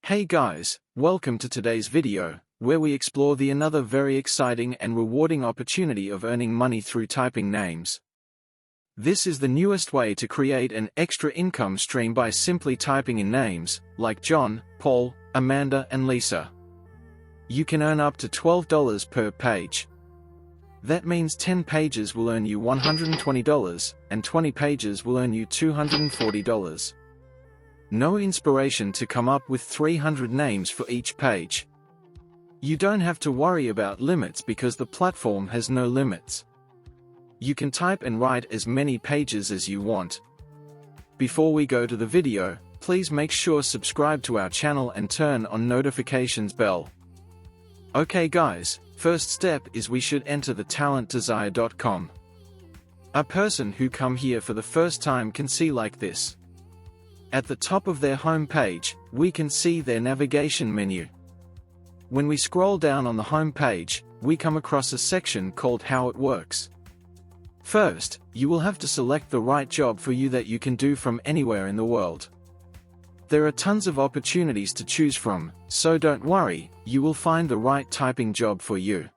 Hey guys, welcome to today's video, where we explore another very exciting and rewarding opportunity of earning money through typing names. This is the newest way to create an extra income stream by simply typing in names, like John, Paul, Amanda and Lisa. You can earn up to $12 per page. That means 10 pages will earn you $120, and 20 pages will earn you $240. No inspiration to come up with 300 names for each page. You don't have to worry about limits because the platform has no limits. You can type and write as many pages as you want. Before we go to the video, please make sure subscribe to our channel and turn on notifications bell. Okay guys, first step is we should enter the talentdesire.com. A person who come here for the first time can see like this. At the top of their home page, we can see their navigation menu. When we scroll down on the home page, we come across a section called How It Works. First, you will have to select the right job for you that you can do from anywhere in the world. There are tons of opportunities to choose from, so don't worry, you will find the right typing job for you.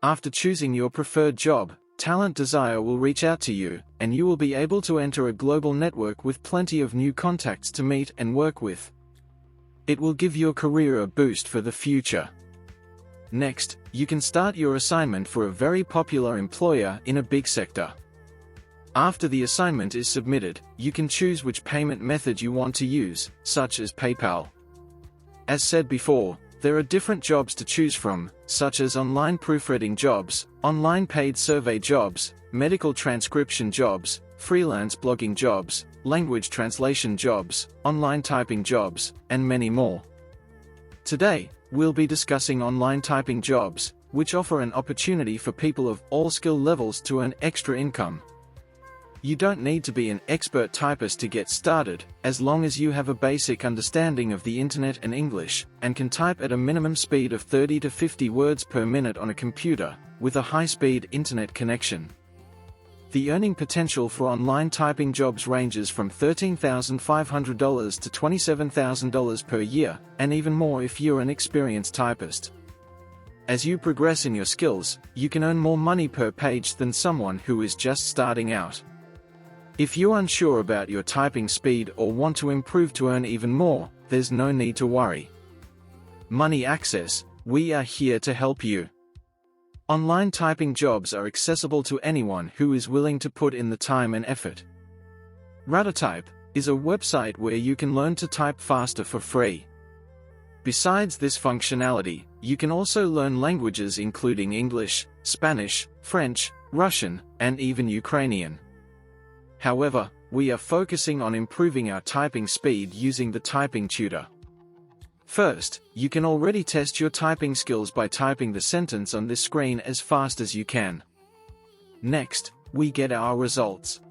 After choosing your preferred job, Talent Desire will reach out to you, and you will be able to enter a global network with plenty of new contacts to meet and work with. It will give your career a boost for the future. Next, you can start your assignment for a very popular employer in a big sector. After the assignment is submitted, you can choose which payment method you want to use, such as PayPal. As said before, there are different jobs to choose from, such as online proofreading jobs, online paid survey jobs, medical transcription jobs, freelance blogging jobs, language translation jobs, online typing jobs, and many more. Today, we'll be discussing online typing jobs, which offer an opportunity for people of all skill levels to earn extra income. You don't need to be an expert typist to get started, as long as you have a basic understanding of the internet and English, and can type at a minimum speed of 30 to 50 words per minute on a computer, with a high-speed internet connection. The earning potential for online typing jobs ranges from $13,500 to $27,000 per year, and even more if you're an experienced typist. As you progress in your skills, you can earn more money per page than someone who is just starting out. If you're unsure about your typing speed or want to improve to earn even more, there's no need to worry. Money Access, we are here to help you. Online typing jobs are accessible to anyone who is willing to put in the time and effort. RudderType is a website where you can learn to type faster for free. Besides this functionality, you can also learn languages including English, Spanish, French, Russian, and even Ukrainian. However, we are focusing on improving our typing speed using the typing tutor. First, you can already test your typing skills by typing the sentence on this screen as fast as you can. Next, we get our results.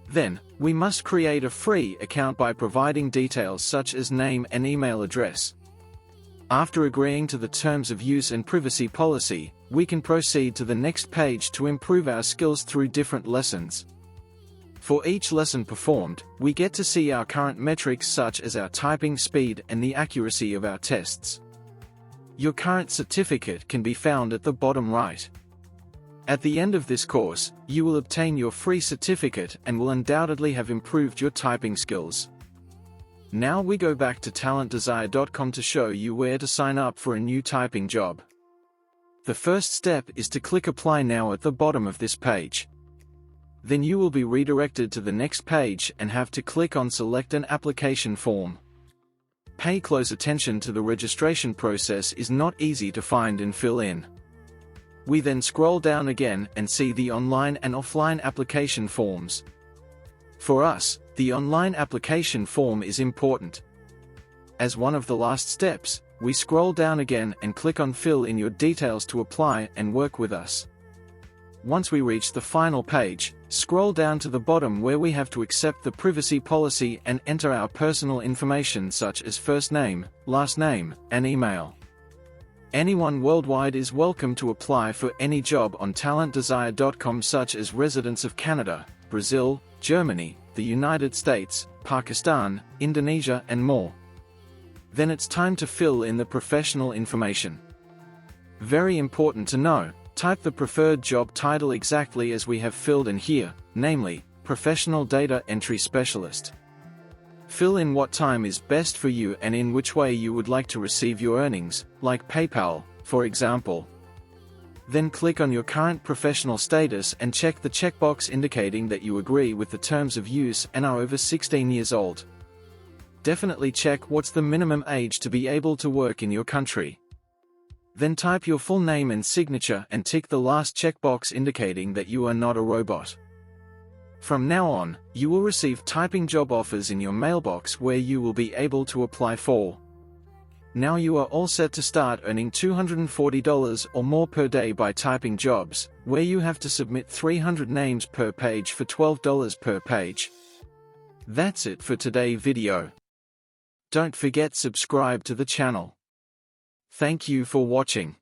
Then, we must create a free account by providing details such as name and email address. After agreeing to the terms of use and privacy policy, we can proceed to the next page to improve our skills through different lessons. For each lesson performed, we get to see our current metrics such as our typing speed and the accuracy of our tests. Your current certificate can be found at the bottom right. At the end of this course, you will obtain your free certificate and will undoubtedly have improved your typing skills. Now we go back to talentdesire.com to show you where to sign up for a new typing job. The first step is to click Apply Now at the bottom of this page. Then you will be redirected to the next page and have to click on Select an application form. Pay close attention to the registration process is not easy to find and fill in. We then scroll down again and see the online and offline application forms. For us, the online application form is important. As one of the last steps, we scroll down again and click on Fill in your details to apply and work with us. Once we reach the final page, scroll down to the bottom where we have to accept the privacy policy and enter our personal information such as first name, last name, and email. Anyone worldwide is welcome to apply for any job on talentdesire.com such as residents of Canada, Brazil, Germany, the United States, Pakistan, Indonesia and more. Then it's time to fill in the professional information. Very important to know, type the preferred job title exactly as we have filled in here, namely, Professional Data Entry Specialist. Fill in what time is best for you and in which way you would like to receive your earnings, like PayPal, for example. Then click on your current professional status and check the checkbox indicating that you agree with the terms of use and are over 16 years old. Definitely check what's the minimum age to be able to work in your country. Then type your full name and signature and tick the last checkbox indicating that you are not a robot. From now on, you will receive typing job offers in your mailbox where you will be able to apply for. Now you are all set to start earning $240 or more per day by typing jobs, where you have to submit 300 names per page for $12 per page. That's it for today's video. Don't forget subscribe to the channel. Thank you for watching.